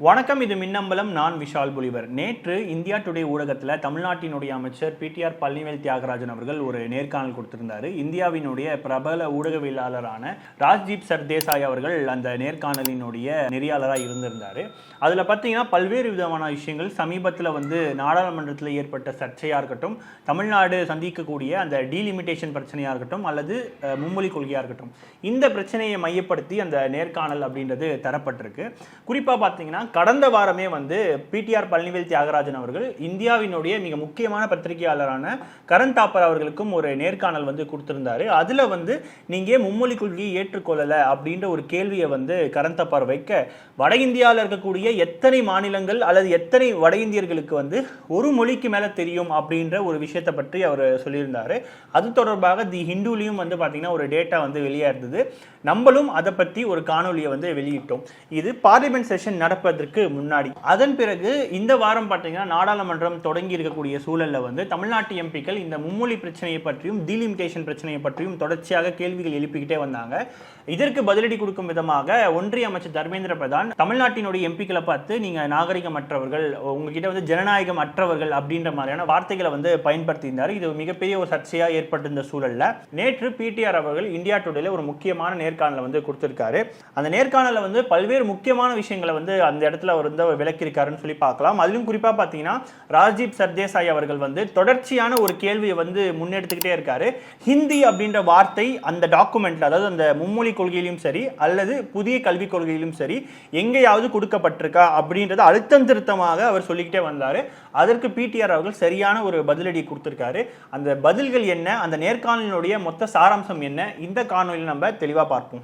வணக்கம். இது மின்னம்பலம். நான் விஷால் புலிவர். நேற்று இந்தியா டுடே ஊடகத்தில் தமிழ்நாட்டினுடைய அமைச்சர் பிடிஆர் பழனிவேல் தியாகராஜன் அவர்கள் ஒரு நேர்காணல் கொடுத்திருந்தாரு. இந்தியாவினுடைய பிரபல ஊடகவியலாளரான ராஜ்தீப் சர்தேசாய் அவர்கள் அந்த நேர்காணலினுடைய நெறியாளராக இருந்திருந்தாரு. அதில் பார்த்தீங்கன்னா பல்வேறு விதமான விஷயங்கள் சமீபத்தில் நாடாளுமன்றத்தில் ஏற்பட்ட சர்ச்சையாக இருக்கட்டும், தமிழ்நாடு சந்திக்கக்கூடிய அந்த டீலிமிட்டேஷன் பிரச்சனையாக இருக்கட்டும் அல்லது மும்மொழி கொள்கையாக இருக்கட்டும், இந்த பிரச்சனையை மையப்படுத்தி அந்த நேர்காணல் அப்படின்றது தரப்பட்டிருக்கு. குறிப்பாக பார்த்தீங்கன்னா கடந்த வாரமே பிடிஆர் பழனிவேல் தியாகராஜன் அவர்கள் இந்தியாவினுடைய மிக முக்கியமான பத்திரிகையாளரான கரண் தாப்பர் அவர்களுக்கும் ஒரு நேர்காணல் கொடுத்திருந்தாரு. அதுல நீங்க மும்மொழி கொள்கையை ஏற்றுக்கொள்ளல அப்படின்ற ஒரு கேள்வியை கரண் தாப்பர் வைக்க, வட இந்தியாவில் இருக்கக்கூடிய எத்தனை மாநிலங்கள் அல்லது எத்தனை வட இந்தியர்களுக்கு ஒரு மொழிக்கு மேல தெரியும் அப்படின்ற ஒரு விஷயத்தை பற்றி அவர் சொல்லியிருந்தாரு. அது தொடர்பாக தி ஹிந்துலையும் பாத்தீங்கன்னா ஒரு டேட்டா வெளியா இருந்தது. நம்மளும் அதை பற்றி ஒரு காணொலியை வெளியிட்டோம். இது பார்லிமெண்ட் செஷன் நடப்பதற்கு முன்னாடி. அதன் பிறகு இந்த வாரம் பார்த்தீங்கன்னா நாடாளுமன்றம் தொடங்கி இருக்கக்கூடிய சூழல்ல தமிழ்நாட்டு எம்பிக்கள் இந்த மும்மொழி பிரச்சனையை பற்றியும் டீலிமிட்டேஷன் பிரச்சனையை பற்றியும் தொடர்ச்சியாக கேள்விகள் எழுப்பிக்கிட்டே வந்தாங்க. இதற்கு பதிலடி கொடுக்கும் விதமாக ஒன்றிய அமைச்சர் தர்மேந்திர பிரதான் தமிழ்நாட்டினுடைய எம்பிக்களை பார்த்து நீங்க நாகரிகமற்றவர்கள், உங்ககிட்ட ஜனநாயகம் அற்றவர்கள் அப்படின்ற மாதிரியான வார்த்தைகளை பயன்படுத்தியிருந்தார். இது மிகப்பெரிய ஒரு சர்ச்சையா ஏற்பட்டிருந்த சூழல்ல நேற்று பிடிஆர் அவர்கள் இந்தியா டுடேல ஒரு முக்கியமான நேர்காணலை கொடுத்திருக்காரு. அந்த நேர்காணல பல்வேறு முக்கியமான விஷயங்களை அந்த இடத்துல அவர் விளக்கியிருக்காருன்னு சொல்லி பார்க்கலாம். அதிலும் குறிப்பா பார்த்தீங்கன்னா ராஜ்தீப் சர்தேசாய் அவர்கள் தொடர்ச்சியான ஒரு கேள்வியை முன்னெடுத்துக்கிட்டே இருக்காரு. ஹிந்தி அப்படின்ற வார்த்தை அந்த டாக்குமெண்ட்ல, அதாவது அந்த மும்மொழி கொள்கையிலும் சரி அல்லது புதிய கல்விக் கொள்கையிலும் சரி எங்கேயாவது கொடுக்கப்பட்டிருக்கா அப்படின்றத அழுத்தம் திருத்தமாக அவர் சொல்லிக்கிட்டே வந்தாரு. அதற்கு பிடிஆர் அவர்கள் சரியான ஒரு பதிலடி கொடுத்திருக்காரு. அந்த பதில்கள் என்ன, அந்த நேர்காணலினுடைய மொத்த சாராம்சம் என்ன, இந்த காணொலியில் நம்ம தெளிவா பார்ப்போம்.